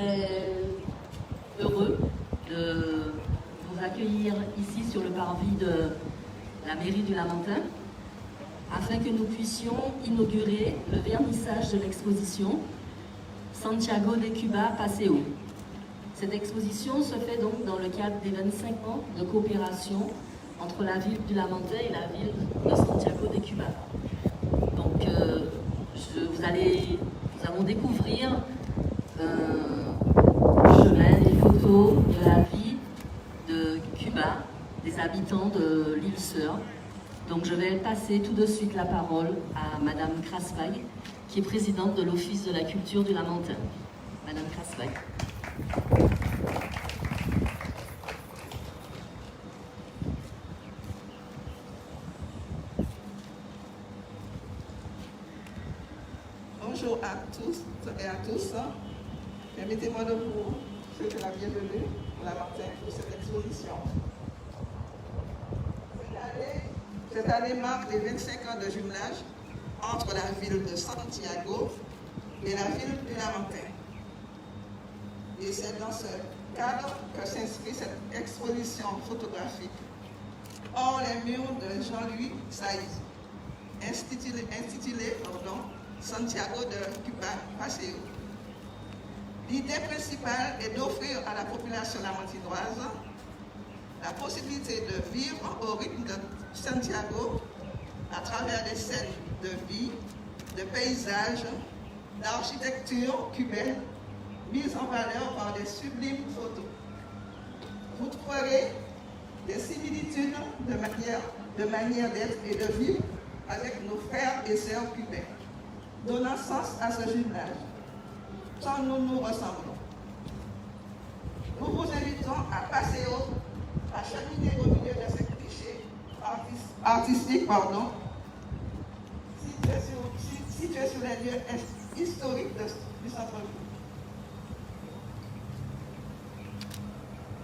très heureux de vous accueillir ici sur le parvis de la mairie du Lamentin afin que nous puissions inaugurer le vernissage de l'exposition Santiago de Cuba Paseo. Cette exposition se fait donc dans le cadre des 25 ans de coopération entre la ville du Lamentin et la ville de Santiago de Cuba. Donc nous allons découvrir chemin, des photos de la vie de Cuba, des habitants de l'île Sœur. Donc je vais passer tout de suite la parole à Madame Krasbag, qui est présidente de l'Office de la culture du Lamentin. Madame Krasbag. Bonjour à tous et à tous. Permettez-moi de vous souhaiter la bienvenue au Lamentin pour cette exposition. Cette année marque les 25 ans de jumelage entre la ville de Santiago et la ville du Lamentin. Et c'est dans ce cadre que s'inscrit cette exposition photographique hors les murs de Jean-Louis Saïz, intitulée Santiago de Cuba Paseo. L'idée principale est d'offrir à la population lamantinoise la possibilité de vivre au rythme de Santiago à travers des scènes de vie, de paysages, d'architecture cubaine mises en valeur par des sublimes photos. Vous trouverez des similitudes de manière d'être et de vivre avec nos frères et sœurs cubains, donnant sens à ce jumelage, tant nous nous ressemblons. Nous vous invitons à passer à cheminer au milieu de ces clichés artistiques, situés sur les lieux historiques du centre-ville.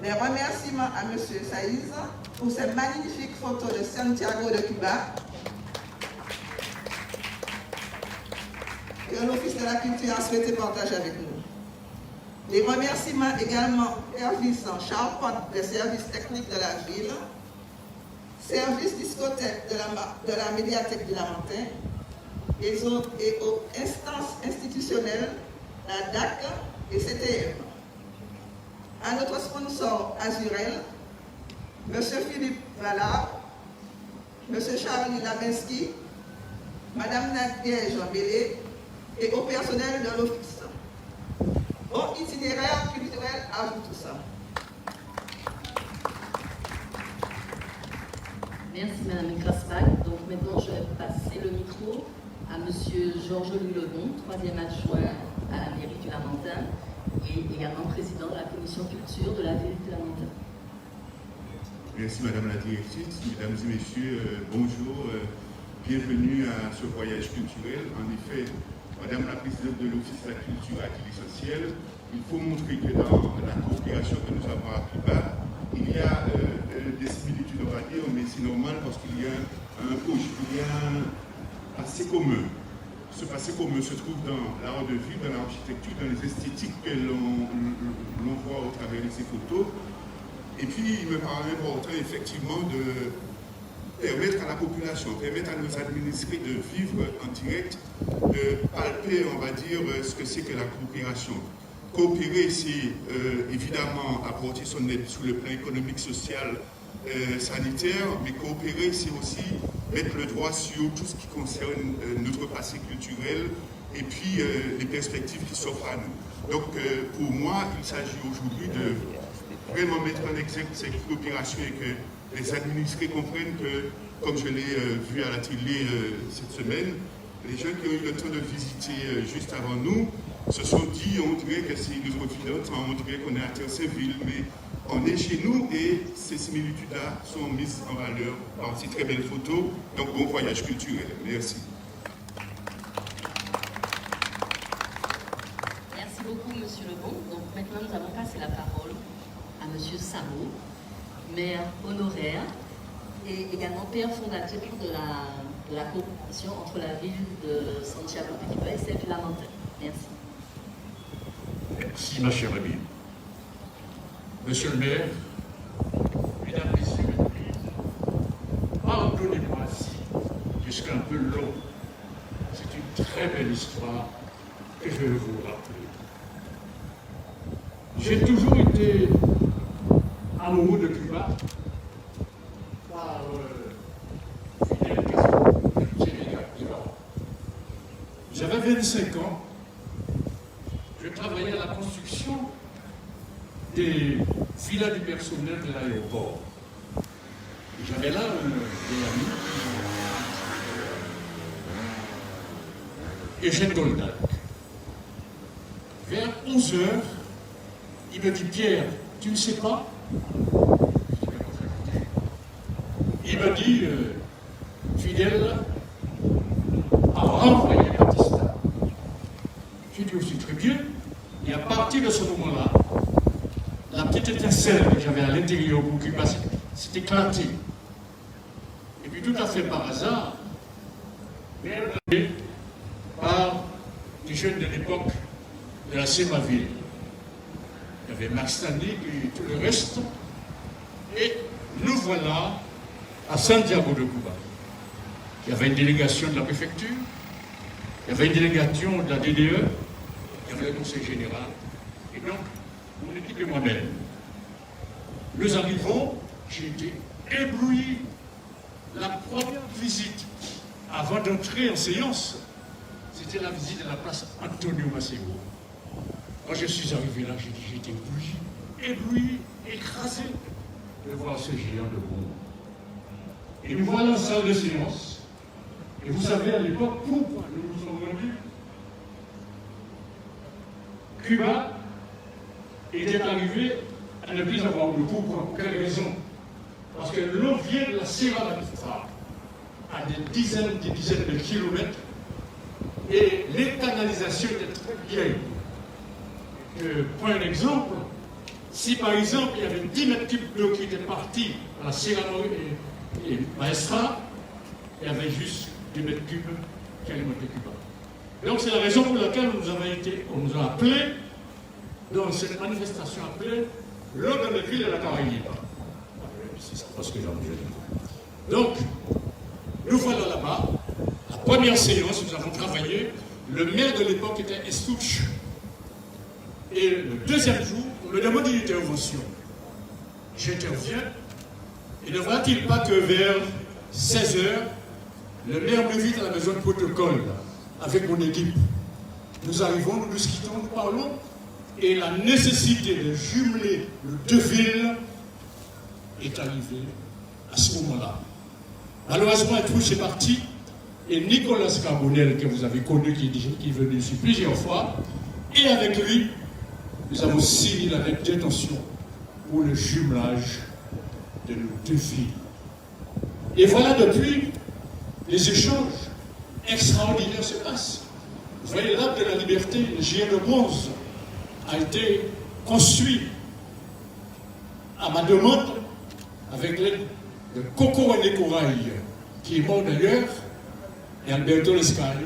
Les remerciements à M. Saïz pour ces magnifiques photos de Santiago de Cuba que l'Office de la culture a souhaité partager avec nous. Les remerciements également à Charpente des services techniques de la ville, service discothèque de la médiathèque du Lamentin et aux instances institutionnelles, la DAC et CTM. À notre sponsor Azurel, M. Philippe Vallard, M. Charlie Labinski, Mme Nadia Jean-Bélé et au personnel de l'Office. Bon itinéraire culturel à vous tout ça. Merci Madame Krasbag. Donc maintenant je vais passer le micro à Monsieur Georges Lebon, troisième adjoint à la mairie du Lamentin et également président de la commission culture de la ville du Lamentin. Merci Madame la directrice, mesdames et messieurs, bonjour, bienvenue à ce voyage culturel. En effet, Madame la présidente de l'Office de la culture a dit l'essentiel. Il faut montrer que dans la coopération que nous avons à Cuba, il y a des similitudes, on va dire, mais c'est normal parce qu'il y a un passé commun. Ce passé commun se trouve dans l'art de vivre, dans l'architecture, dans les esthétiques que l'on voit au travers de ces photos. Et puis, il me paraît important, effectivement, de permettre à la population, permettre à nos administrés de vivre en direct, de palper, on va dire, ce que c'est que la coopération. Coopérer, c'est évidemment apporter son aide sur le plan économique, social, sanitaire, mais coopérer, c'est aussi mettre le doigt sur tout ce qui concerne notre passé culturel et puis les perspectives qui s'offrent à nous. Donc, pour moi, il s'agit aujourd'hui de vraiment mettre en exergue cette coopération et que les administrés comprennent que, comme je l'ai vu à la télé cette semaine, les gens qui ont eu le temps de visiter juste avant nous se sont dit, on dirait que c'est une confidente, on dirait qu'on est à Terre-Saint-Ville, mais on est chez nous et ces similitudes-là sont mises en valeur par ces très belles photos. Donc, bon voyage culturel. Merci. Merci beaucoup, Monsieur Lebon. Donc maintenant, nous allons passer la parole à Monsieur Samo, maire honoraire et également père fondateur de la coopération entre la ville de Santiago de Cuba et celle du Lamentin. Merci. Merci, ma chère amie. Monsieur le maire, mesdames, messieurs, pardonnez-moi si je suis un peu long. C'est une très belle histoire que je vais vous rappeler. J'ai toujours été amoureux de Cuba par Fidel Castro. J'avais 25 ans. Je travaillais à la construction des villas du personnel de l'aéroport. J'avais là un vieil ami, Eugène Goldac. Vers 11 h, il me dit, Pierre, tu ne sais pas? Il me dit, Fidel a renvoyé Batista. J'ai dit aussi très bien. Et à partir de ce moment-là, la petite étincelle que j'avais à l'intérieur pour Cuba s'est éclatée. Et puis tout à fait par hasard, par des jeunes de l'époque de la Sémaville. Il y avait Max Tandy et tout le reste. Et nous voilà à Santiago de Cuba. Il y avait une délégation de la préfecture, il y avait une délégation de la DDE, il y avait le conseil général, et donc mon équipe et moi-même. Nous arrivons, j'ai été ébloui. La première visite, avant d'entrer en séance, c'était la visite de la place Antonio Maceo. Quand je suis arrivé là, j'ai été ébloui, écrasé de voir ce géant de monde. Et nous voilà en salle de séance. Et vous savez à l'époque pourquoi nous nous sommes rendus. Cuba était arrivé à ne plus avoir de pourquoi. Pour quelle raison? Parce que l'eau vient de la Sierra Maestra à des dizaines de kilomètres et les canalisations étaient très vieilles. Je prends un exemple. Si par exemple il y avait 10 mètres cubes d'eau qui étaient partis à la Sierra Maestra, il y avait juste 10 mètres cubes qui alimentaient Cuba. Donc c'est la raison pour laquelle on nous a appelés, dans cette manifestation appelée l'eau dans les villes de la Caraïbe. C'est ça, parce que j'en ai. Donc, nous voilà là-bas. La première séance, nous avons travaillé. Le maire de l'époque était Estuch. Et le deuxième jour, on me demande une intervention. J'interviens. Et ne voilà-t-il pas que vers 16 h, le maire m'invite à la maison de protocole avec mon équipe. Nous arrivons, nous discutons, nous parlons. Et la nécessité de jumeler les deux villes est arrivée à ce moment-là. Malheureusement, Etrouche est parti. Et Nicolas Carbonel, que vous avez connu, qui est venu ici plusieurs fois, et avec lui, nous avons signé la lettre d'intention pour le jumelage de nos deux villes. Et voilà depuis, les échanges extraordinaires se passent. Vous voyez, l'Arc de la Liberté, le géant de bronze, a été construit à ma demande avec l'aide de Coco René Corail, qui est mort d'ailleurs, et Alberto Lescali,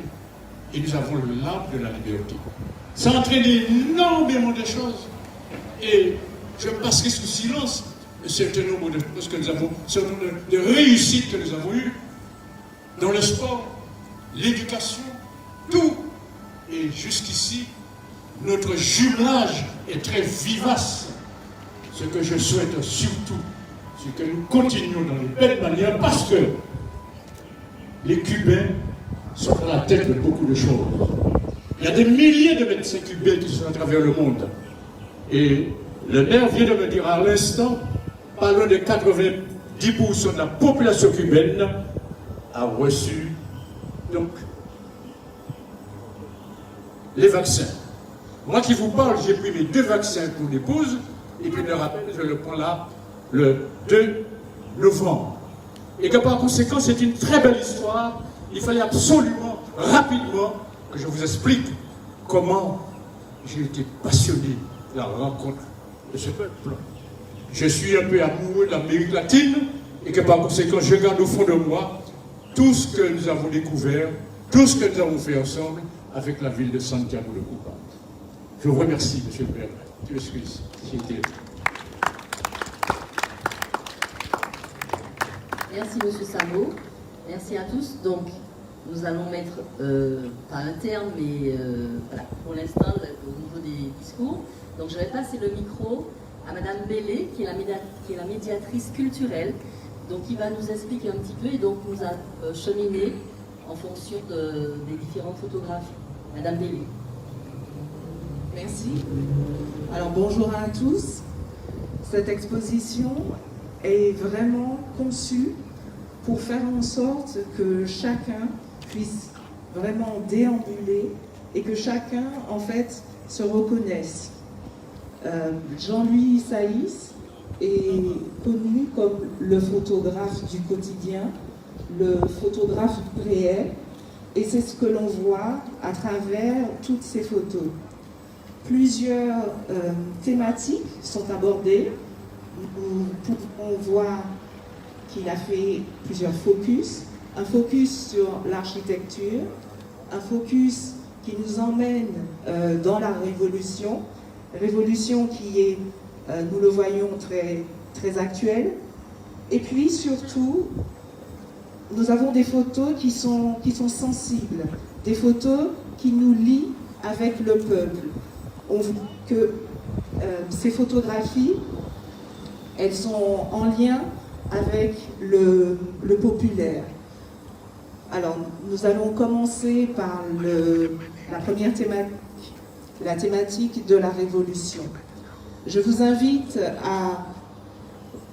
et nous avons l'Arc de la Liberté. Ça a entraîné énormément de choses. Et je passerai sous silence un certain nombre de choses que nous avons, un certain nombre de réussites que nous avons eues dans le sport, l'éducation, tout. Et jusqu'ici, notre jumelage est très vivace. Ce que je souhaite surtout, c'est que nous continuions dans les belles manières parce que les Cubains sont à la tête de beaucoup de choses. Il y a des milliers de médecins cubains qui sont à travers le monde. Et le maire vient de me dire à l'instant, parlant de 90% de la population cubaine a reçu donc les vaccins. Moi qui vous parle, j'ai pris mes 2 vaccins pour l'épouse, et puis le rappel, je le prends là le 2 novembre. Et que par conséquent, c'est une très belle histoire. Il fallait absolument, rapidement, que je vous explique comment j'ai été passionné de la rencontre de ce peuple. Je suis un peu amoureux de l'Amérique latine, et que par conséquent, je garde au fond de moi tout ce que nous avons découvert, tout ce que nous avons fait ensemble avec la ville de Santiago de Cuba. Je vous remercie, Monsieur le Père. Dieu m'excuse. Merci, Monsieur Samo. Merci à tous. Donc, nous allons mettre, pas un terme, mais voilà, pour l'instant, au niveau des discours. Donc, je vais passer le micro à Madame Bellé, qui est la médiatrice culturelle, donc qui va nous expliquer un petit peu et donc nous a cheminé en fonction des différentes photographies. Madame Bellé. Merci. Alors bonjour à tous. Cette exposition est vraiment conçue pour faire en sorte que chacun puisse vraiment déambuler et que chacun en fait se reconnaisse. Jean-Louis Saïs est connu comme le photographe du quotidien, le photographe réel, et c'est ce que l'on voit à travers toutes ces photos. Plusieurs thématiques sont abordées. Nous pouvons voir qu'il a fait plusieurs focus. Un focus sur l'architecture, un focus qui nous emmène dans la révolution qui est, nous le voyons, très, très actuelle. Et puis surtout, nous avons des photos qui sont sensibles, des photos qui nous lient avec le peuple. On voit que ces photographies, elles sont en lien avec le populaire. Alors, nous allons commencer par la première thématique, la thématique de la révolution. Je vous invite à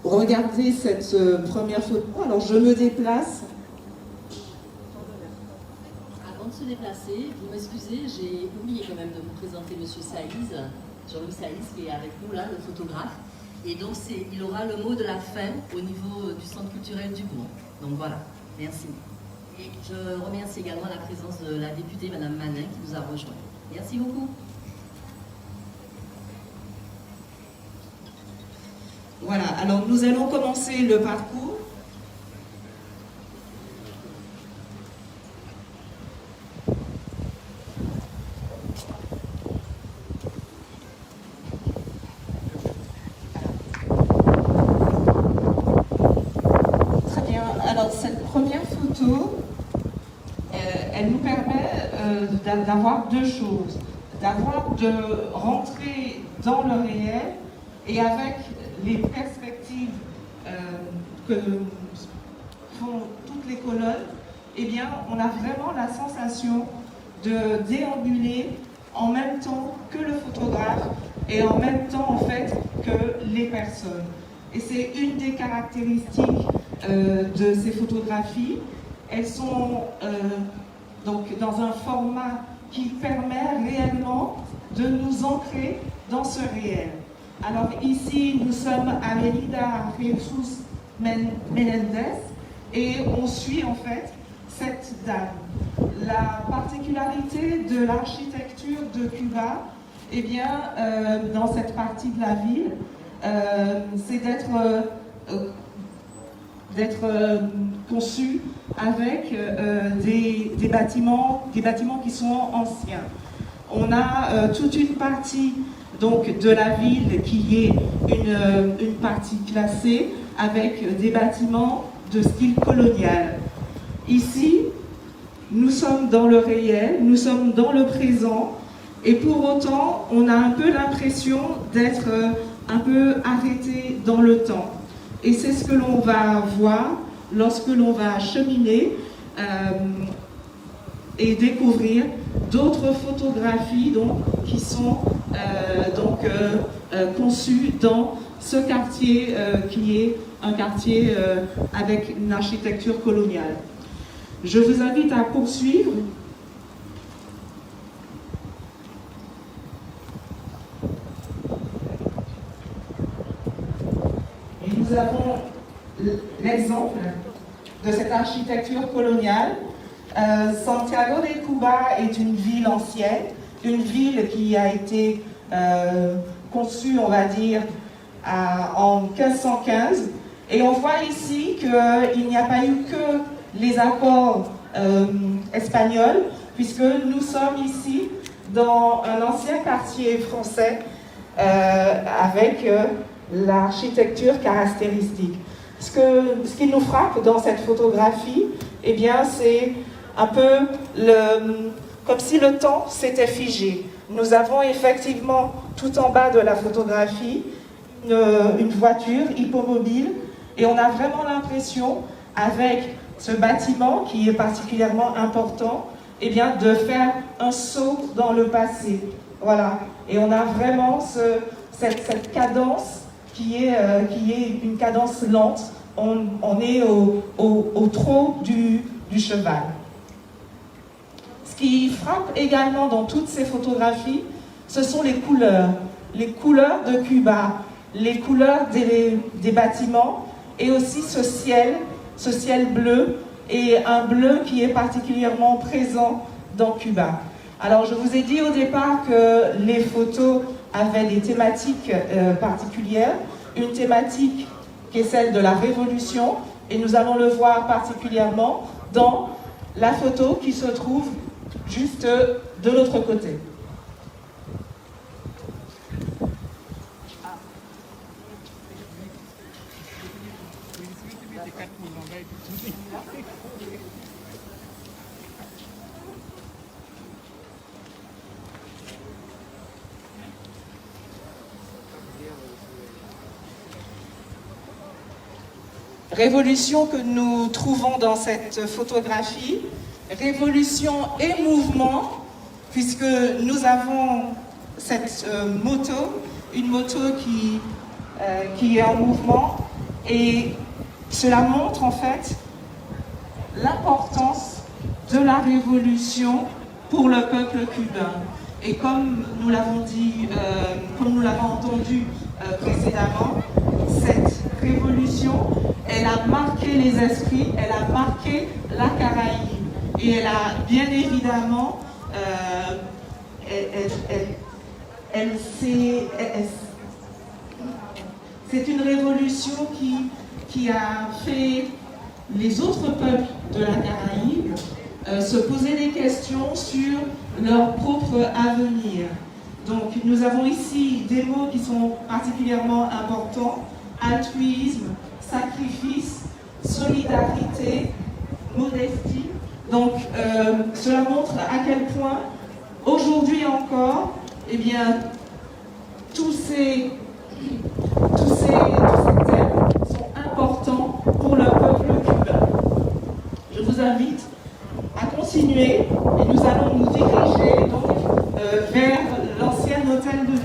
regarder cette première photo. Alors, je me déplace. Avant de se déplacer, vous m'excusez, j'ai oublié quand même de vous présenter M. Saïs, Jean-Louis Saïs, qui est avec nous là, le photographe. Et donc, il aura le mot de la fin au niveau du centre culturel du Bourg. Donc voilà, merci. Et je remercie également la présence de la députée, Mme Manin, qui nous a rejoints. Merci beaucoup. Voilà, alors nous allons commencer le parcours. Très bien, alors cette première photo, elle nous permet d'avoir deux choses. D'avoir de rentrer dans le réel et avec les perspectives que font toutes les colonnes, eh bien, on a vraiment la sensation de déambuler en même temps que le photographe et en même temps, en fait, que les personnes. Et c'est une des caractéristiques de ces photographies. Elles sont donc dans un format qui permet réellement de nous ancrer dans ce réel. Alors ici, nous sommes à Mérida Jesus Menendez et on suit en fait cette dame. La particularité de l'architecture de Cuba, eh bien, dans cette partie de la ville, c'est d'être conçu avec des bâtiments qui sont anciens. On a toute une partie donc de la ville qui est une partie classée avec des bâtiments de style colonial. Ici, nous sommes dans le réel, nous sommes dans le présent et pour autant, on a un peu l'impression d'être un peu arrêté dans le temps. Et c'est ce que l'on va voir lorsque l'on va cheminer et découvrir d'autres photographies donc, qui sont conçues dans ce quartier qui est un quartier avec une architecture coloniale. Je vous invite à poursuivre. Et nous avons l'exemple de cette architecture coloniale. Santiago de Cuba est une ville ancienne, une ville qui a été conçue, on va dire, en 1515. Et on voit ici qu'il n'y a pas eu que les accords espagnols, puisque nous sommes ici dans un ancien quartier français avec l'architecture caractéristique. Ce qui nous frappe dans cette photographie, eh bien, c'est un peu comme si le temps s'était figé. Nous avons effectivement, tout en bas de la photographie, une voiture hippomobile, et on a vraiment l'impression, avec ce bâtiment qui est particulièrement important, eh bien, de faire un saut dans le passé. Voilà. Et on a vraiment cette cadence qui est une cadence lente. On est au trot du cheval. Ce qui frappe également dans toutes ces photographies, ce sont les couleurs de Cuba, les couleurs des bâtiments, et aussi ce ciel bleu, et un bleu qui est particulièrement présent dans Cuba. Alors je vous ai dit au départ que les photos avaient des thématiques particulières, une thématique qui est celle de la révolution, et nous allons le voir particulièrement dans la photo qui se trouve juste de l'autre côté. Révolution que nous trouvons dans cette photographie, révolution et mouvement, puisque nous avons cette moto, une moto qui est en mouvement, et cela montre en fait l'importance de la révolution pour le peuple cubain. Et comme nous l'avons dit, comme nous l'avons entendu précédemment, cette révolution, elle a marqué les esprits, elle a marqué la Caraïbe. Et elle a bien évidemment, c'est une révolution qui a fait les autres peuples de la Caraïbe se poser des questions sur leur propre avenir. Donc nous avons ici des mots qui sont particulièrement importants: altruisme, sacrifice, solidarité, modestie. Donc cela montre à quel point aujourd'hui encore, eh bien, tous ces thèmes sont importants pour le peuple cubain. Je vous invite à continuer, et nous allons nous diriger donc vers l'ancien hôtel de ville.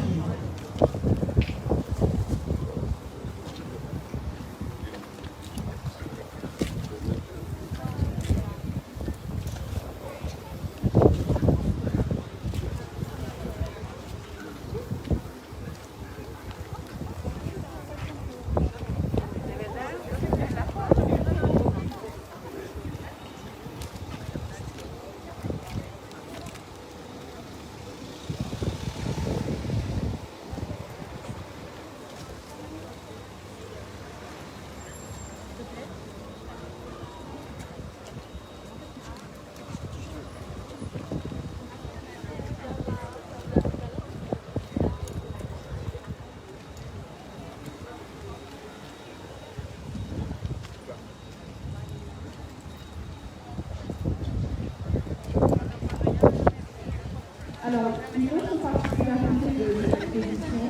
Alors, une autre particularité de l'exposition,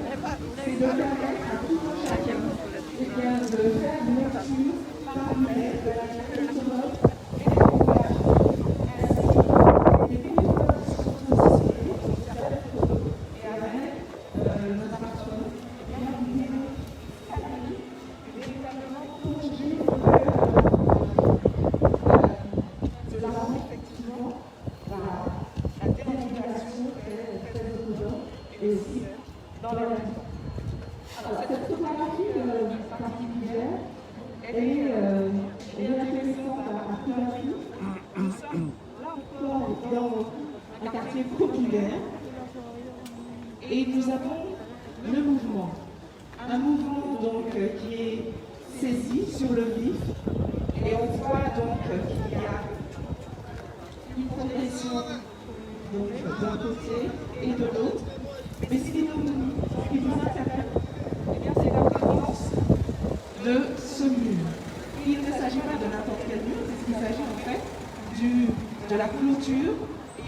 c'est de permettre à tout un chacun de faire une lecture parmi de la culture autonome et des photographies, ainsi des vidéos qui sont positionnés sur certaines photos et avec le smartphone, bien une vidéo véritablement plongée de la rendre effectivement la démonstration est très autonome et aussi dans la nature. Alors cette photographie particulière, elle est intéressante à plusieurs titres. Là encore dans un quartier populaire, et nous avons le mouvement. Un mouvement donc qui est saisi sur le vif, et on voit donc qu'il y a une progression donc d'un côté et de l'autre. Mais ce qui nous intéresse, eh bien, c'est la présence de ce mur. Il ne s'agit pas de n'importe quel mur, puisqu'il s'agit en fait de la clôture,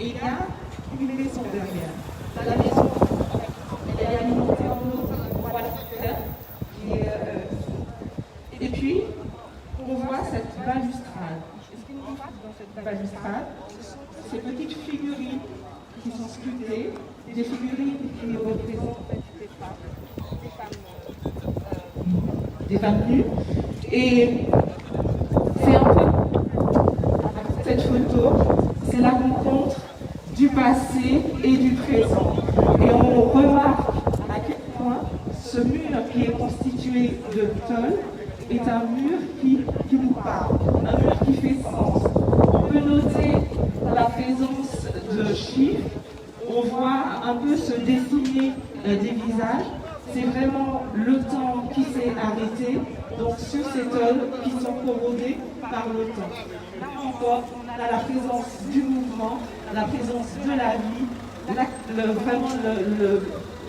et il y a une maison derrière. La maison, elle est alimentée en eau, voilà, et puis, on voit cette balustrade. Et ce qui nous frappe dans cette balustrade, ces petites figurines qui sont sculptées, des figurines qui représentent des femmes nues. Et c'est un peu cette photo, c'est la rencontre du passé et du présent. Et on remarque à quel point ce mur qui est constitué de tôle est un mur qui nous parle, un mur qui fait sens. On peut noter la présence de chiffres, on voit un peu se dessiner des visages. C'est vraiment le temps qui s'est arrêté, donc sur ces tôles qui sont corrodées par le temps. Là encore, on a la présence du mouvement, la présence de la vie, vraiment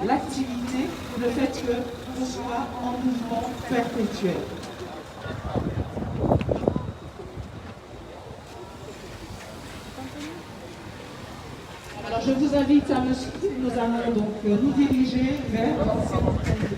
l'activité, le fait qu'on soit en mouvement perpétuel. Alors je vous invite à me suivre, nous allons donc nous diriger vers l'ancien hôtel de ville.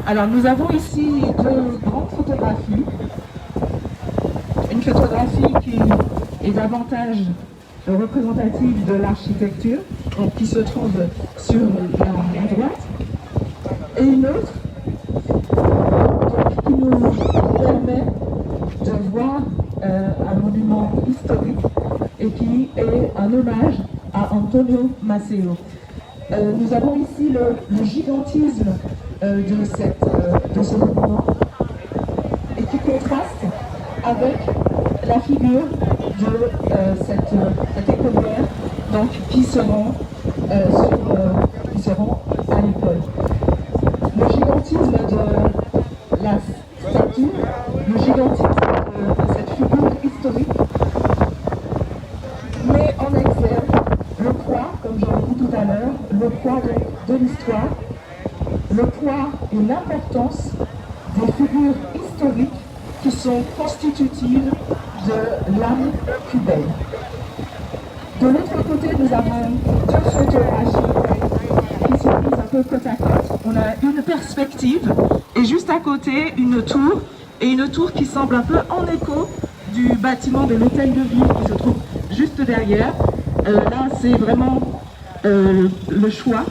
Alors nous avons ici deux grandes photographies. Une photographie qui est davantage représentative de l'architecture, qui se trouve sur la droite, et une autre qui nous permet de voir un monument historique et qui est un hommage à Antonio Maceo. Nous avons ici le gigantisme de ce monument et qui contraste avec la figure de cette écolière donc, qui seront à l'école. Le gigantisme de la statue, le gigantisme de cette figure historique met en exergue le poids, comme je l'ai dit tout à l'heure, le poids de l'histoire, le poids et l'importance des figures historiques qui sont constitutives de l'âme cubaine. De l'autre côté, nous avons deux photographies qui sont mises un peu côte à côte. On a une perspective et juste à côté une tour, et une tour qui semble un peu en écho du bâtiment de l'hôtel de ville qui se trouve juste derrière. Là, c'est vraiment le choix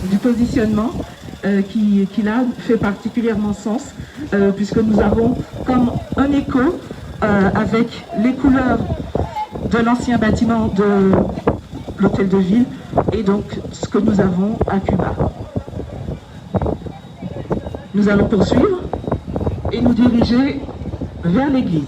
du positionnement qui là fait particulièrement sens puisque nous avons comme un écho avec les couleurs de l'ancien bâtiment de l'hôtel de ville et donc ce que nous avons à Cuba. Nous allons poursuivre et nous diriger vers l'église.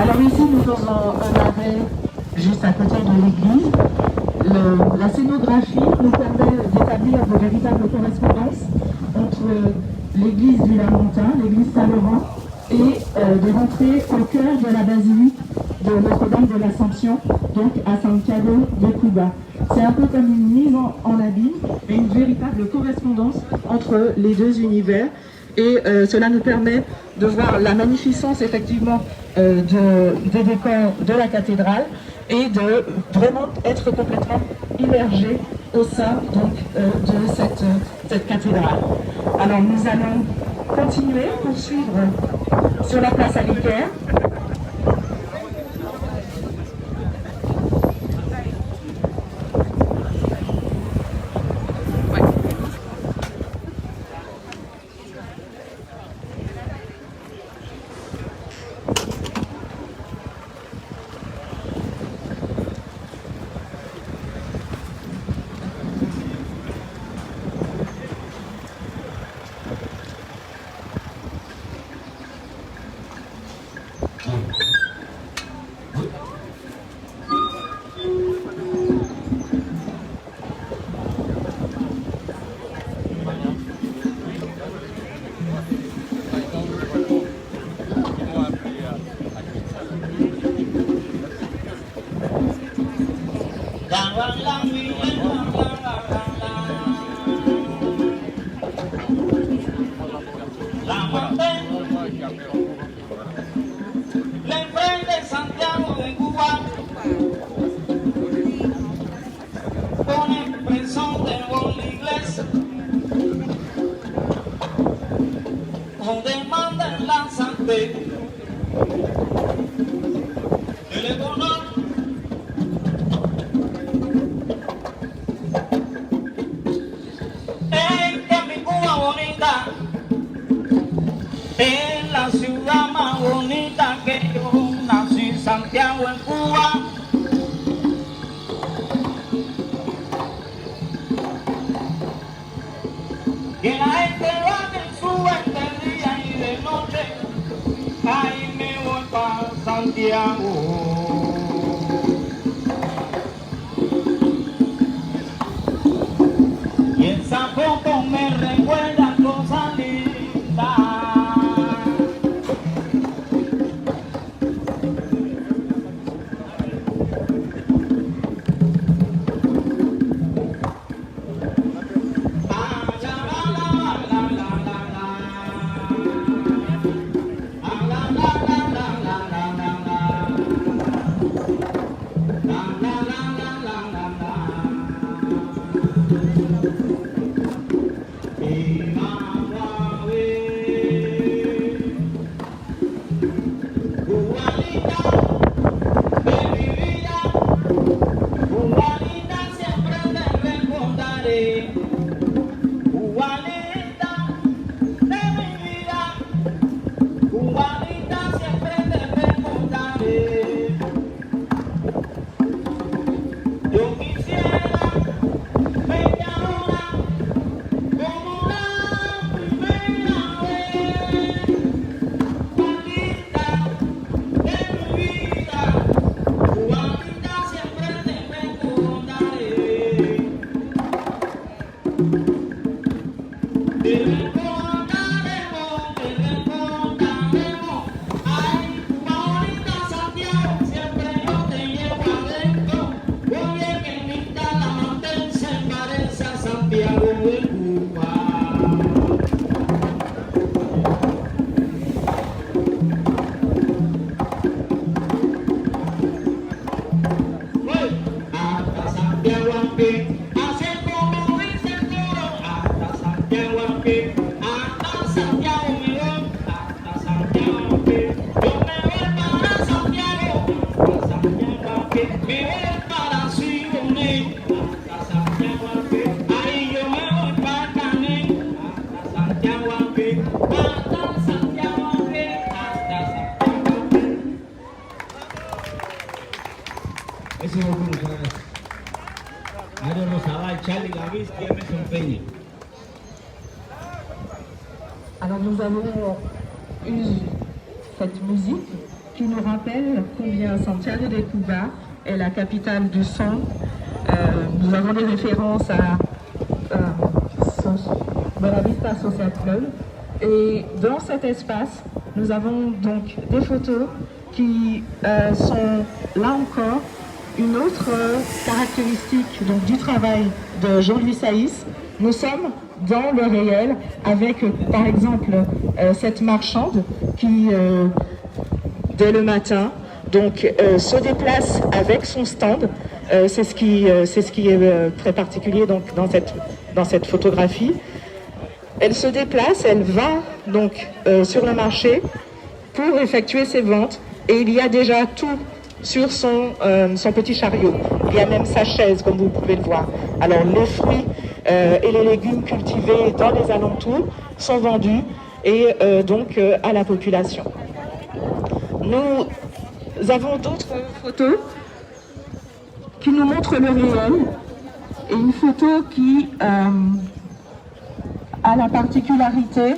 Alors ici, nous avons un arrêt juste à côté de l'église. La scénographie nous permet d'établir de véritables correspondances entre l'église du Lamentin, l'église Saint-Laurent, et de rentrer au cœur de la basilique de Notre-Dame de l'Assomption, donc à Santiago de Cuba. C'est un peu comme une mise en abîme et une véritable correspondance entre les deux univers. Et cela nous permet de voir la magnificence effectivement des décors de la cathédrale et de vraiment être complètement immergé au sein donc, de cette cathédrale. Alors nous allons continuer, poursuivre sur la place Alicaire. Alors nous avons eu cette musique qui nous rappelle combien Santiago de Cuba est la capitale du son. Nous avons des références à Buenavista Social Club. Et dans cet espace, nous avons donc des photos qui sont là encore une autre caractéristique donc, du travail de Jean-Louis Saïs. Nous sommes dans le réel avec par exemple cette marchande qui dès le matin donc se déplace avec son stand. C'est ce qui est très particulier donc dans cette photographie. Elle se déplace, elle va donc sur le marché pour effectuer ses ventes et il y a déjà tout sur son petit chariot. Il y a même sa chaise comme vous pouvez le voir. Alors les fruits et les légumes cultivés dans les alentours sont vendus et donc à la population. Nous avons d'autres photos qui nous montrent le réel et une photo qui a la particularité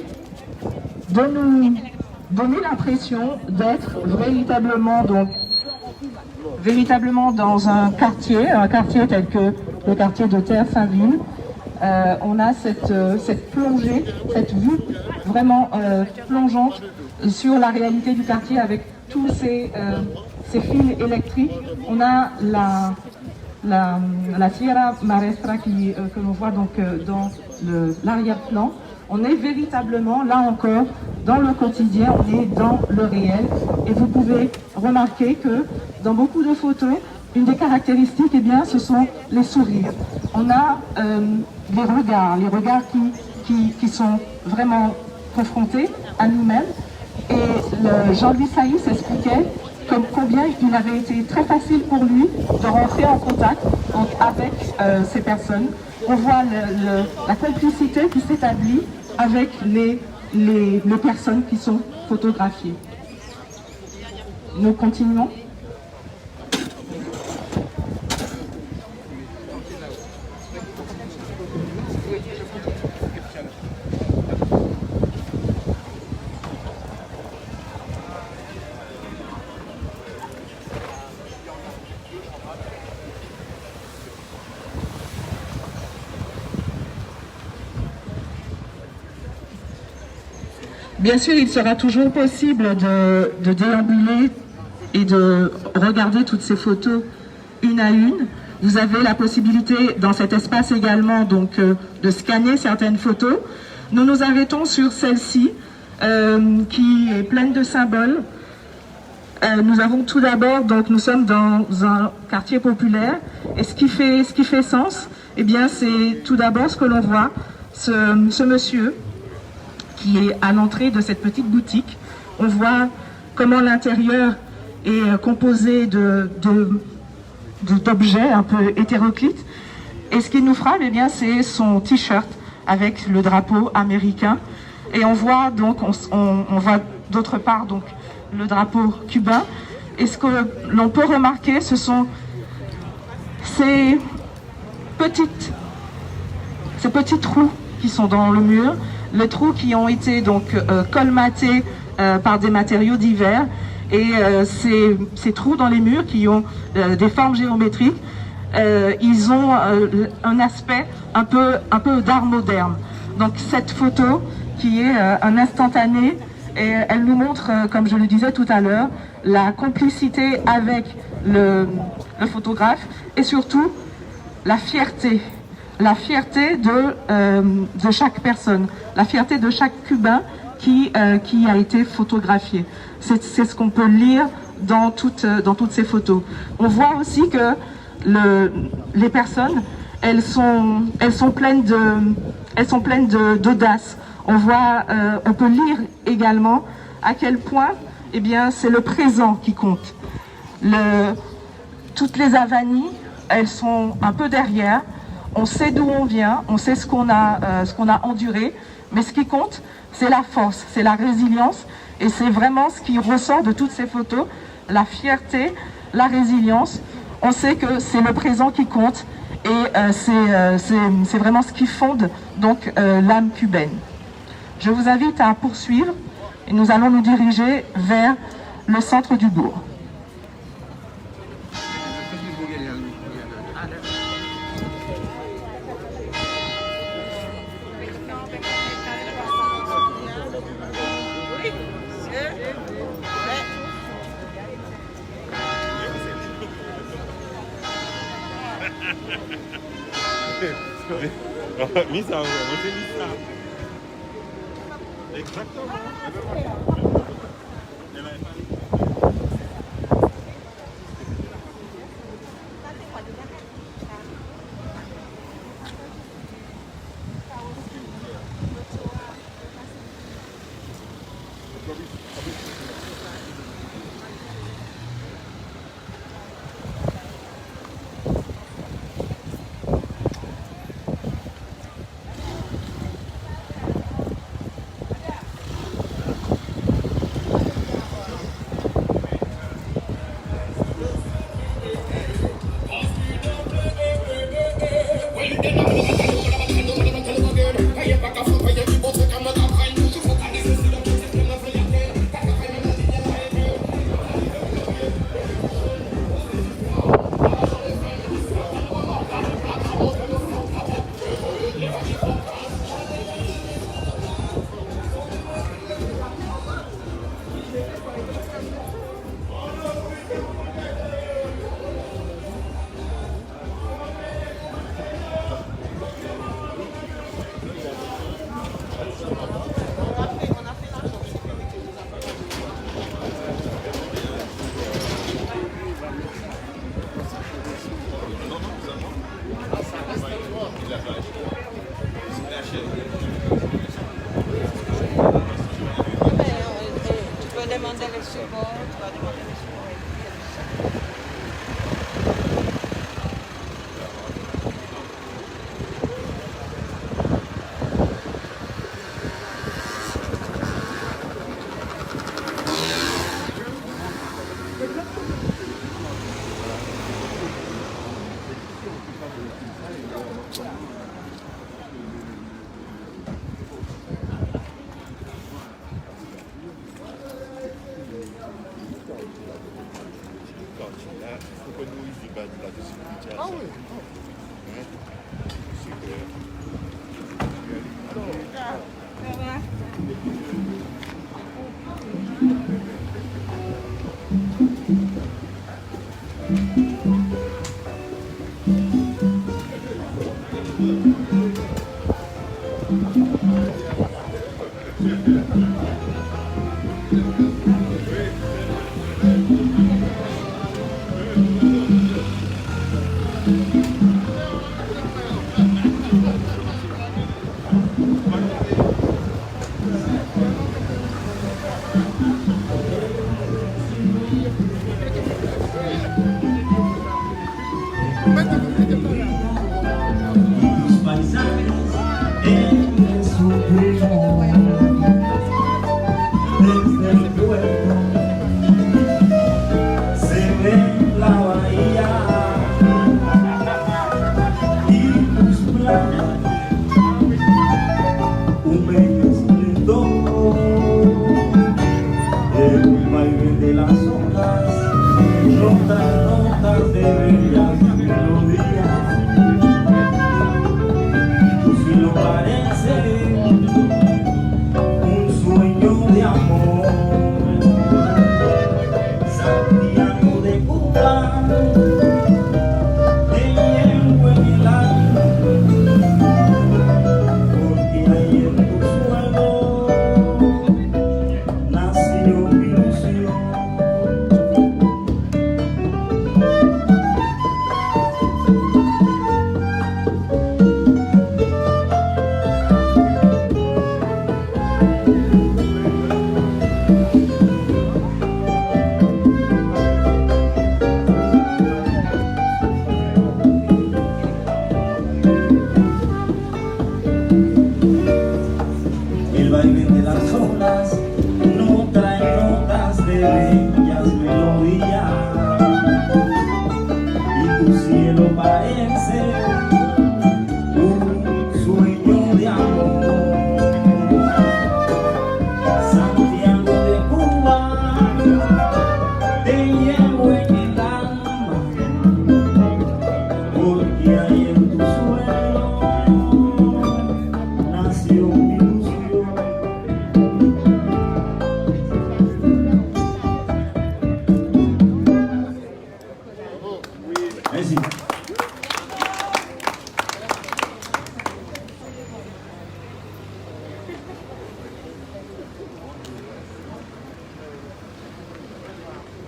de nous donner l'impression d'être véritablement dans un quartier tel que le quartier de Terre-Saint-Ville. On a cette plongée, cette vue vraiment plongeante sur la réalité du quartier avec tous ces fils électriques. On a la Sierra Maestra que l'on voit donc dans l'arrière-plan. On est véritablement, là encore, dans le quotidien, on est dans le réel. Et vous pouvez remarquer que dans beaucoup de photos, une des caractéristiques, eh bien, ce sont les sourires. On a les regards qui sont vraiment confrontés à nous-mêmes. Et Jean-Louis Saïs expliquait combien il avait été très facile pour lui de rentrer en contact donc, avec ces personnes. On voit la complicité qui s'établit avec les personnes qui sont photographiées. Nous continuons. Bien sûr, il sera toujours possible de déambuler et de regarder toutes ces photos une à une. Vous avez la possibilité dans cet espace également donc, de scanner certaines photos. Nous nous arrêtons sur celle-ci qui est pleine de symboles. Nous avons tout d'abord, donc nous sommes dans un quartier populaire et ce qui fait sens, eh bien c'est tout d'abord ce que l'on voit, ce monsieur qui est à l'entrée de cette petite boutique. On voit comment l'intérieur est composé d'objets un peu hétéroclites. Et ce qui nous frappe, eh bien, c'est son t-shirt avec le drapeau américain. Et on voit donc, on voit d'autre part donc le drapeau cubain. Et ce que l'on peut remarquer, ce sont ces petits trous qui sont dans le mur. Les trous qui ont été donc colmatés par des matériaux divers et ces trous dans les murs qui ont des formes géométriques, ils ont un aspect un peu d'art moderne. Donc cette photo qui est un instantané et elle nous montre, comme je le disais tout à l'heure, la complicité avec le photographe et surtout la fierté de chaque personne, la fierté de chaque Cubain qui a été photographié. C'est ce qu'on peut lire dans toutes ces photos. On voit aussi que les personnes, elles sont pleines d'audace. On peut lire également à quel point, eh bien, c'est le présent qui compte. Toutes les avanies, elles sont un peu derrière. On sait d'où on vient, on sait ce qu'on a enduré, mais ce qui compte, c'est la force, c'est la résilience, et c'est vraiment ce qui ressort de toutes ces photos, la fierté, la résilience. On sait que c'est le présent qui compte, et c'est vraiment ce qui fonde donc l'âme cubaine. Je vous invite à poursuivre, et nous allons nous diriger vers le centre du bourg. Misa, on fait Misa. Exactement.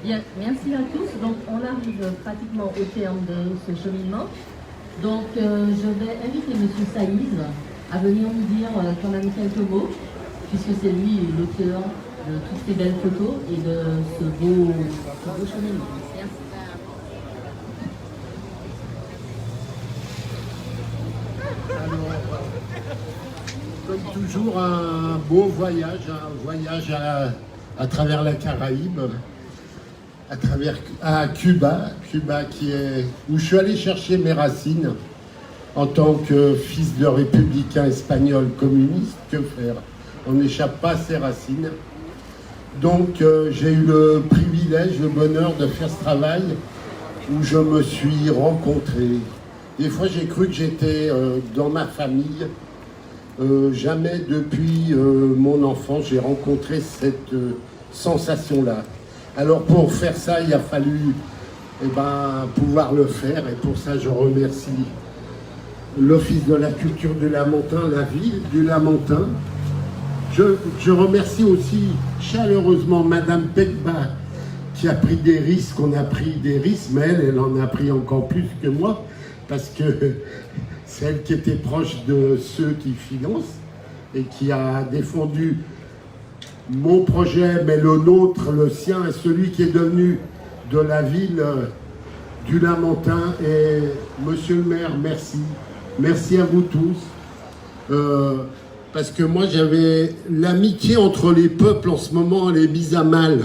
Bien, merci à tous. Donc, on arrive pratiquement au terme de ce cheminement. Donc, je vais inviter M. Saïz à venir nous dire quand même quelques mots, puisque c'est lui l'auteur de toutes ces belles photos et de ce beau cheminement. Merci. Comme toujours, un beau voyage, à travers la Caraïbe, à Cuba où je suis allé chercher mes racines en tant que fils de républicain espagnol communiste. Que faire? On n'échappe pas à ses racines. Donc j'ai eu le privilège, le bonheur de faire ce travail où je me suis rencontré. Des fois j'ai cru que j'étais dans ma famille. Jamais depuis mon enfance j'ai rencontré cette sensation-là. Alors pour faire ça, il a fallu pouvoir le faire, et pour ça je remercie l'Office de la culture du Lamentin, la ville du Lamentin. Je remercie aussi chaleureusement Madame Pegba qui a pris des risques, on a pris des risques, mais elle en a pris encore plus que moi, parce que c'est elle qui était proche de ceux qui financent et qui a défendu mon projet, mais le nôtre, le sien, et celui qui est devenu de la ville du Lamentin. Et monsieur le maire, merci. Merci à vous tous. Parce que moi, j'avais l'amitié entre les peuples en ce moment, elle est mise à mal.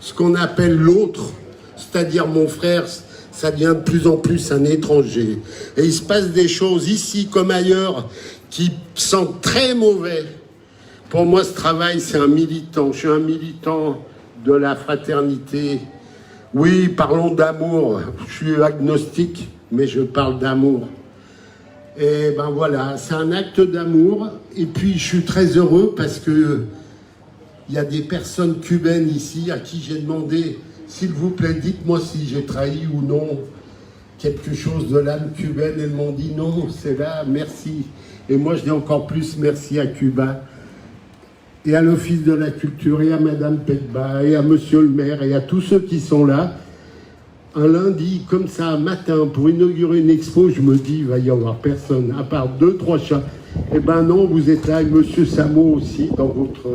Ce qu'on appelle l'autre, c'est-à-dire mon frère, ça devient de plus en plus un étranger. Et il se passe des choses ici comme ailleurs qui sentent très mauvais. Pour moi, ce travail, c'est un militant. Je suis un militant de la fraternité. Oui, parlons d'amour. Je suis agnostique, mais je parle d'amour. Et ben voilà, c'est un acte d'amour. Et puis, je suis très heureux parce que il y a des personnes cubaines ici à qui j'ai demandé, s'il vous plaît, dites-moi si j'ai trahi ou non quelque chose de l'âme cubaine. Elles m'ont dit non, c'est là, merci. Et moi, je dis encore plus merci à Cuba, et à l'Office de la culture, et à Madame Pegba, et à Monsieur le maire, et à tous ceux qui sont là. Un lundi, comme ça, un matin, pour inaugurer une expo, je me dis, il va y avoir personne, à part 2-3 chats. Eh ben non, vous êtes là, avec Monsieur Samo aussi, dans votre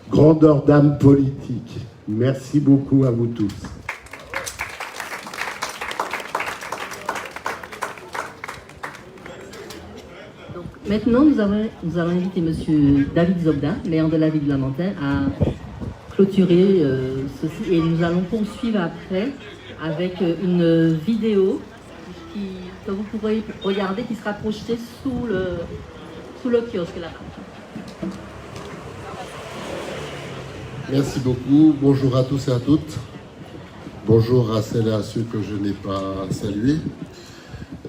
grandeur d'âme politique. Merci beaucoup à vous tous. Donc, maintenant, nous avons invité M. David Zobda, maire de la ville de Lamentin, à clôturer ceci. Et nous allons poursuivre après avec une vidéo que vous pourrez regarder, qui sera projetée sous le kiosque là. Merci beaucoup. Bonjour à tous et à toutes. Bonjour à celles et à ceux que je n'ai pas salués.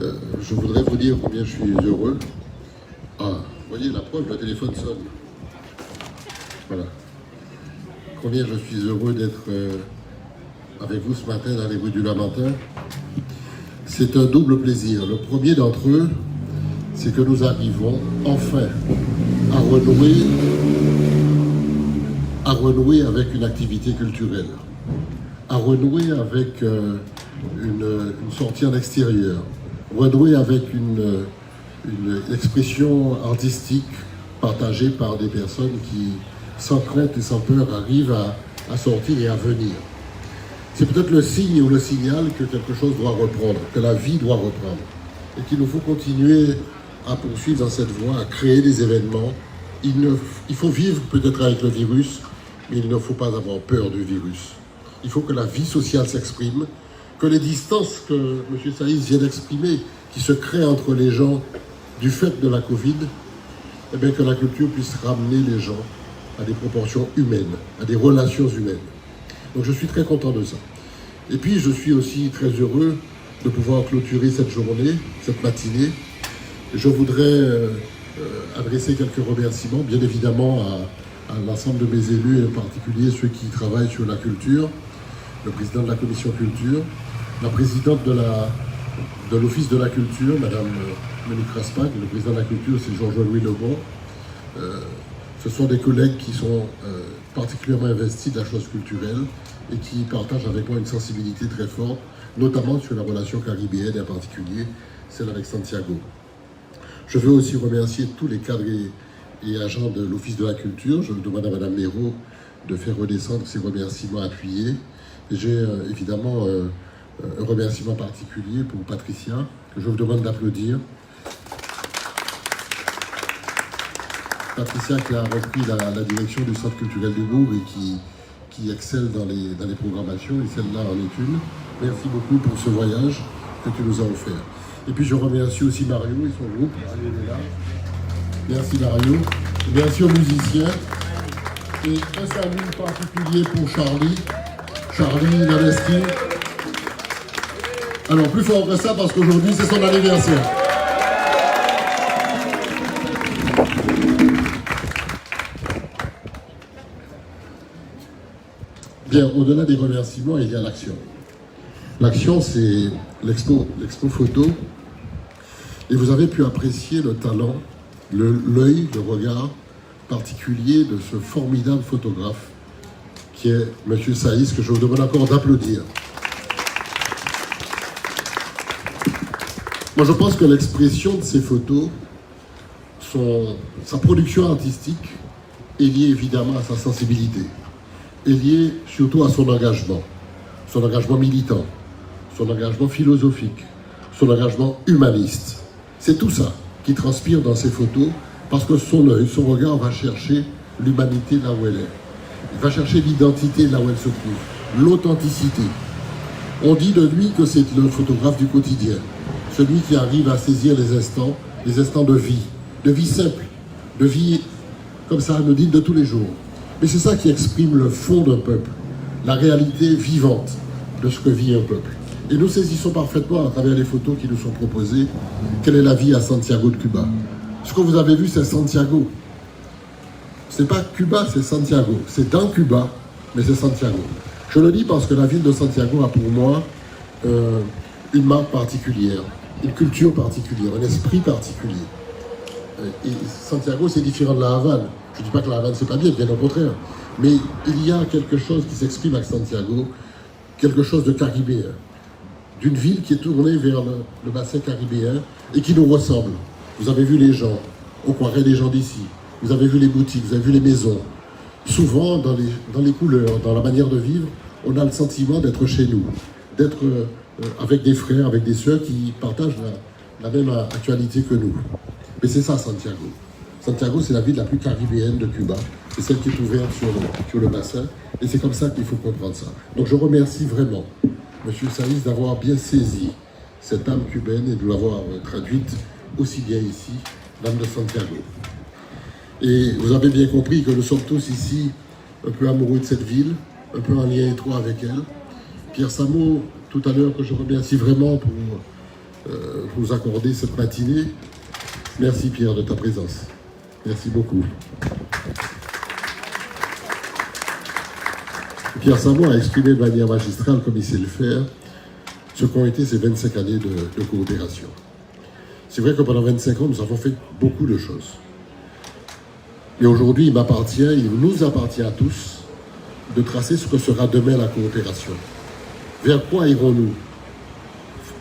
Je voudrais vous dire combien je suis heureux. Ah, vous voyez la preuve, le téléphone sonne. Voilà. Combien je suis heureux d'être avec vous ce matin dans les rues du Lamentin. C'est un double plaisir. Le premier d'entre eux, c'est que nous arrivons enfin à renouer avec une activité culturelle, à renouer avec une sortie en extérieur, renouer avec une expression artistique partagée par des personnes qui, sans crainte et sans peur, arrivent à sortir et à venir. C'est peut-être le signe ou le signal que quelque chose doit reprendre, que la vie doit reprendre, et qu'il nous faut continuer à poursuivre dans cette voie, à créer des événements. Il faut vivre peut-être avec le virus, mais il ne faut pas avoir peur du virus. Il faut que la vie sociale s'exprime, que les distances que M. Saïz vient d'exprimer, qui se créent entre les gens du fait de la Covid, eh bien, que la culture puisse ramener les gens à des proportions humaines, à des relations humaines. Donc je suis très content de ça. Et puis je suis aussi très heureux de pouvoir clôturer cette journée, cette matinée. Je voudrais adresser quelques remerciements, bien évidemment, à l'ensemble de mes élus, et en particulier ceux qui travaillent sur la culture, le président de la commission culture, la présidente de l'Office de la culture, Madame Monique Raspac, le président de la culture, c'est Jean-Louis Lebon. Ce sont des collègues qui sont particulièrement investis de la chose culturelle et qui partagent avec moi une sensibilité très forte, notamment sur la relation caribéenne et en particulier celle avec Santiago. Je veux aussi remercier tous les cadres et agents de l'Office de la Culture. Je demande à Mme Méraud de faire redescendre ces remerciements appuyés. J'ai évidemment un remerciement particulier pour Patricia, que je vous demande d'applaudir. Patricia qui a repris la direction du Centre culturel du Bourg et qui excelle dans les programmations, et celle-là en est une. Merci beaucoup pour ce voyage que tu nous as offert. Et puis je remercie aussi Mario et son groupe. Mario est là. Merci Mario. Merci aux musiciens. Et un salut particulier pour Charlie Nalesti. Alors plus fort que ça parce qu'aujourd'hui c'est son anniversaire. Bien, au-delà des remerciements, il y a l'action. L'action, c'est l'expo photo. Et vous avez pu apprécier le talent, l'œil, le regard particulier de ce formidable photographe qui est M. Saïs, que je vous demande encore d'applaudir. Moi, je pense que l'expression de ces photos, sa production artistique est liée évidemment à sa sensibilité, est liée surtout à son engagement militant, son engagement philosophique, son engagement humaniste. C'est tout ça qui transpire dans ces photos, parce que son œil, son regard va chercher l'humanité là où elle est. Il va chercher l'identité là où elle se trouve, l'authenticité. On dit de lui que c'est le photographe du quotidien, celui qui arrive à saisir les instants de vie simple, de vie comme ça, anodine de tous les jours. Mais c'est ça qui exprime le fond d'un peuple, la réalité vivante de ce que vit un peuple. Et nous saisissons parfaitement, à travers les photos qui nous sont proposées, quelle est la vie à Santiago de Cuba. Ce que vous avez vu, c'est Santiago. C'est pas Cuba, c'est Santiago. C'est dans Cuba, mais c'est Santiago. Je le dis parce que la ville de Santiago a pour moi une marque particulière, une culture particulière, un esprit particulier. Et Santiago, c'est différent de la Havane. Je ne dis pas que la Havane, c'est pas bien au contraire. Mais il y a quelque chose qui s'exprime à Santiago, quelque chose de caribéen. D'une ville qui est tournée vers le bassin caribéen et qui nous ressemble. Vous avez vu les gens, on croirait les gens d'ici. Vous avez vu les boutiques, vous avez vu les maisons. Souvent, dans les couleurs, dans la manière de vivre, on a le sentiment d'être chez nous, d'être avec des frères, avec des sœurs qui partagent la même actualité que nous. Mais c'est ça, Santiago. Santiago, c'est la ville la plus caribéenne de Cuba. C'est celle qui est ouverte sur le bassin. Et c'est comme ça qu'il faut comprendre ça. Donc je remercie vraiment M. Saïs d'avoir bien saisi cette âme cubaine et de l'avoir traduite aussi bien ici, l'âme de Santiago. Et vous avez bien compris que nous sommes tous ici un peu amoureux de cette ville, un peu en lien étroit avec elle. Pierre Samo, tout à l'heure, que je remercie vraiment pour nous accorder cette matinée. Merci Pierre de ta présence. Merci beaucoup. Pierre Samo a exprimé de manière magistrale, comme il sait le faire, ce qu'ont été ces 25 années de coopération. C'est vrai que pendant 25 ans, nous avons fait beaucoup de choses. Et aujourd'hui, il nous appartient à tous de tracer ce que sera demain la coopération. Vers quoi irons-nous?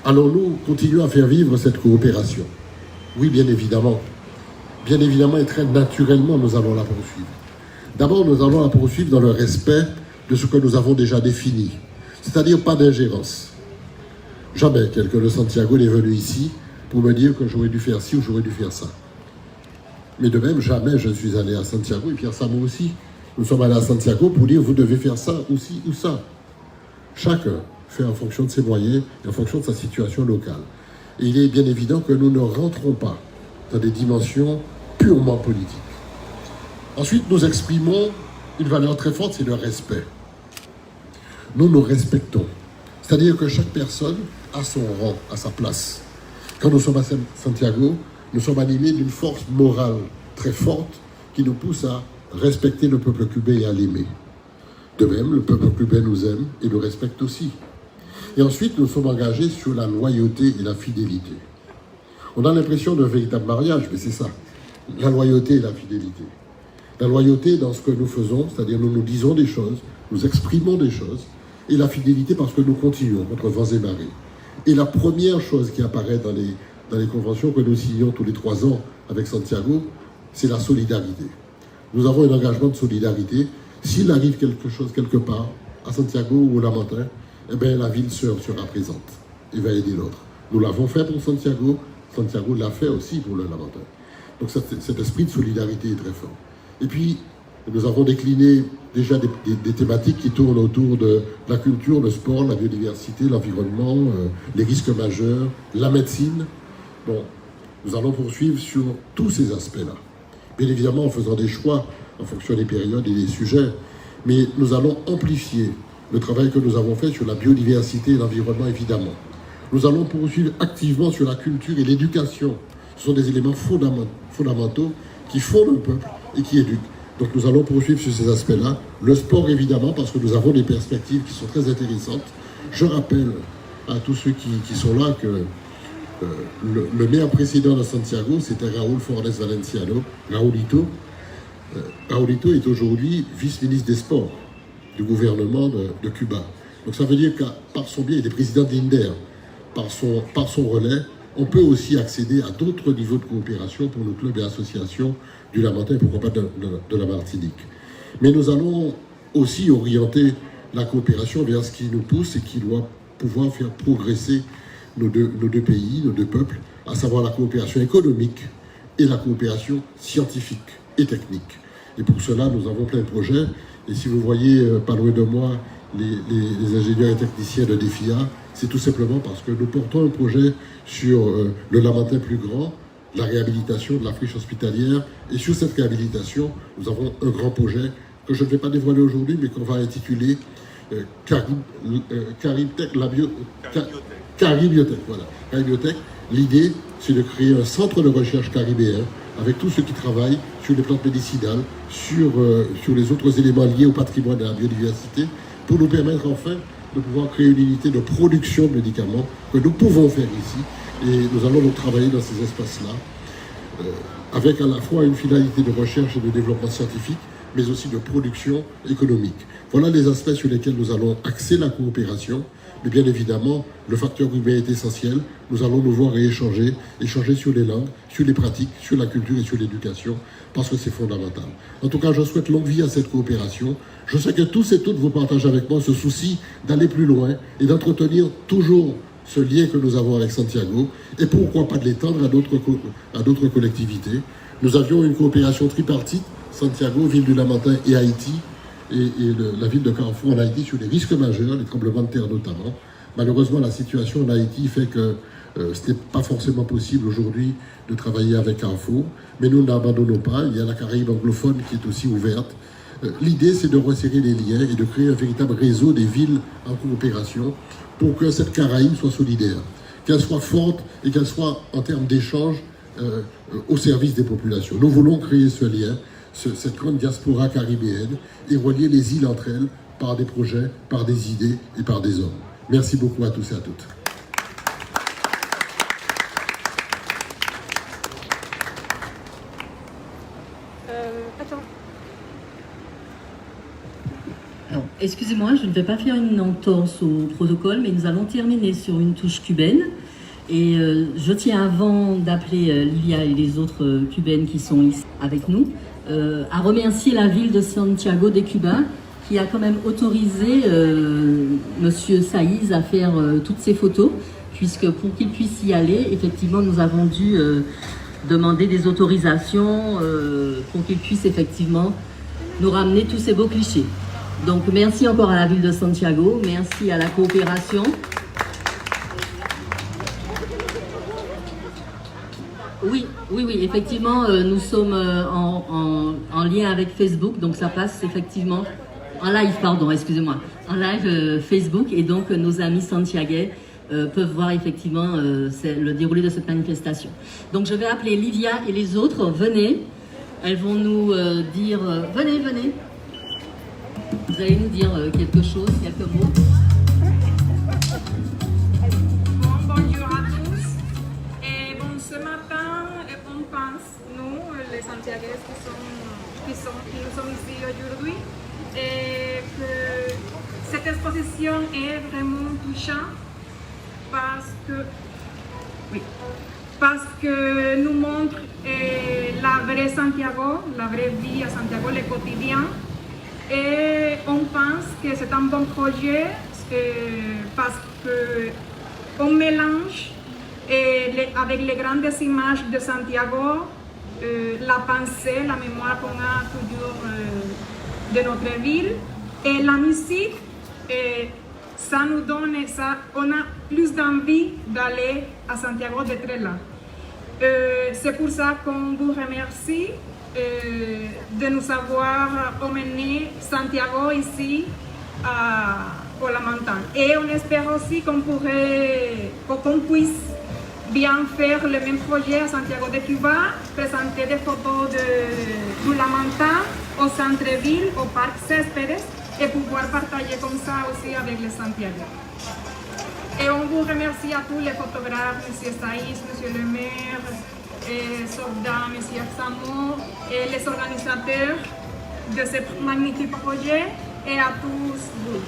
Allons-nous continuer à faire vivre cette coopération? Oui, bien évidemment. Bien évidemment et très naturellement, nous allons la poursuivre. D'abord, nous allons la poursuivre dans le respect de ce que nous avons déjà défini, c'est-à-dire pas d'ingérence. Jamais quelqu'un de Santiago n'est venu ici pour me dire que j'aurais dû faire ci ou j'aurais dû faire ça. Mais de même, jamais je suis allé à Santiago, et Pierre Samo aussi. Nous sommes allés à Santiago pour dire vous devez faire ça ou ci ou ça. Chacun fait en fonction de ses moyens et en fonction de sa situation locale. Et il est bien évident que nous ne rentrons pas dans des dimensions purement politiques. Ensuite, nous exprimons une valeur très forte, c'est le respect. Nous nous respectons. C'est-à-dire que chaque personne a son rang, a sa place. Quand nous sommes à Santiago, nous sommes animés d'une force morale très forte qui nous pousse à respecter le peuple cubain et à l'aimer. De même, le peuple cubain nous aime et nous respecte aussi. Et ensuite, nous sommes engagés sur la loyauté et la fidélité. On a l'impression d'un véritable mariage, mais c'est ça. La loyauté et la fidélité. La loyauté dans ce que nous faisons, c'est-à-dire nous disons des choses, nous exprimons des choses, et la fidélité parce que nous continuons contre vents et marées. Et la première chose qui apparaît dans les conventions que nous signons tous les 3 ans avec Santiago, c'est la solidarité. Nous avons un engagement de solidarité. S'il arrive quelque chose quelque part, à Santiago ou au Lamentin, eh bien, la ville sera présente et va aider l'autre. Nous l'avons fait pour Santiago, Santiago l'a fait aussi pour le Lamentin. Donc cet esprit de solidarité est très fort. Et puis, nous avons décliné déjà des thématiques qui tournent autour de la culture, le sport, la biodiversité, l'environnement, les risques majeurs, la médecine. Bon, nous allons poursuivre sur tous ces aspects-là. Bien évidemment en faisant des choix en fonction des périodes et des sujets, mais nous allons amplifier le travail que nous avons fait sur la biodiversité et l'environnement, évidemment. Nous allons poursuivre activement sur la culture et l'éducation. Ce sont des éléments fondamentaux qui fondent le peuple et qui éduquent. Donc nous allons poursuivre sur ces aspects-là. Le sport, évidemment, parce que nous avons des perspectives qui sont très intéressantes. Je rappelle à tous ceux qui sont là que le meilleur président de Santiago, c'était Raúl Fornes Valenciano, Raúlito. Raúlito est aujourd'hui vice-ministre des Sports du gouvernement de Cuba. Donc ça veut dire que par son biais, il est président d'INDER. Par son relais, on peut aussi accéder à d'autres niveaux de coopération pour nos clubs et associations du Lamentin et pourquoi pas de la Martinique. Mais nous allons aussi orienter la coopération vers ce qui nous pousse et qui doit pouvoir faire progresser nos deux pays, nos deux peuples, à savoir la coopération économique et la coopération scientifique et technique. Et pour cela, nous avons plein de projets. Et si vous voyez pas loin de moi les ingénieurs et techniciens de DEFIA, c'est tout simplement parce que nous portons un projet sur le Lamentin plus grand, la réhabilitation de la friche hospitalière. Et sur cette réhabilitation, nous avons un grand projet que je ne vais pas dévoiler aujourd'hui, mais qu'on va intituler Caribiotech. Voilà. Caribiotech. L'idée, c'est de créer un centre de recherche caribéen avec tous ceux qui travaillent sur les plantes médicinales, sur les autres éléments liés au patrimoine de la biodiversité, pour nous permettre enfin de pouvoir créer une unité de production de médicaments que nous pouvons faire ici. Et nous allons donc travailler dans ces espaces-là, avec à la fois une finalité de recherche et de développement scientifique, mais aussi de production économique. Voilà les aspects sur lesquels nous allons axer la coopération. Mais bien évidemment, le facteur humain est essentiel. Nous allons nous voir et échanger sur les langues, sur les pratiques, sur la culture et sur l'éducation, parce que c'est fondamental. En tout cas, je souhaite longue vie à cette coopération. Je sais que tous et toutes vous partagez avec moi ce souci d'aller plus loin et d'entretenir toujours ce lien que nous avons avec Santiago, et pourquoi pas de l'étendre à d'autres collectivités. Nous avions une coopération tripartite, Santiago, ville du Lamentin et Haïti, et la ville de Carrefour en Haïti sur les risques majeurs, les tremblements de terre notamment. Malheureusement, la situation en Haïti fait que ce n'est pas forcément possible aujourd'hui de travailler avec Carrefour, mais nous n'abandonnons pas. Il y a la Caraïbe anglophone qui est aussi ouverte. L'idée, c'est de resserrer les liens et de créer un véritable réseau des villes en coopération pour que cette Caraïbe soit solidaire, qu'elle soit forte et qu'elle soit, en termes d'échange, au service des populations. Nous voulons créer ce lien, cette grande diaspora caribéenne, et relier les îles entre elles par des projets, par des idées et par des hommes. Merci beaucoup à tous et à toutes. Alors, excusez-moi, je ne vais pas faire une entorse au protocole, mais nous allons terminer sur une touche cubaine. Et je tiens, avant d'appeler Livia et les autres cubaines qui sont ici avec nous, à remercier la ville de Santiago de Cuba qui a quand même autorisé Monsieur Saïz à faire toutes ces photos, puisque pour qu'il puisse y aller, effectivement, nous avons dû demander des autorisations pour qu'il puisse effectivement nous ramener tous ces beaux clichés. Donc merci encore à la ville de Santiago, merci à la coopération. Oui, effectivement, nous sommes en lien avec Facebook, donc ça passe effectivement en live, en live Facebook, et donc nos amis santiaguais peuvent voir effectivement le déroulé de cette manifestation. Donc je vais appeler Livia et les autres, venez, elles vont nous dire, venez, vous allez nous dire quelque chose, quelques mots. Bonjour à tous. Et bon, ce matin, on pense, nous, les Santiaguais qui sont qui nous sommes ici aujourd'hui et que cette exposition est vraiment touchante parce que nous montre la vraie Santiago, la vraie vie à Santiago, le quotidien. Et on pense que c'est un bon projet parce qu'on mélange avec les grandes images de Santiago, la pensée, la mémoire qu'on a toujours de notre ville et la musique. Ça nous donne, on a plus d'envie d'aller à Santiago, d'être là. C'est pour ça qu'on vous remercie de nous avoir emmené Santiago ici pour la montagne. Et on espère aussi qu'on puisse bien faire le même projet à Santiago de Cuba, présenter des photos de la montagne au centre-ville, au parc Céspedes, et pouvoir partager comme ça aussi avec les Santiago. Et on vous remercie à tous les photographes, M. Saïs, M. le maire, Sobda, M. Samo, et les organisateurs de ce magnifique projet, et à tous vous.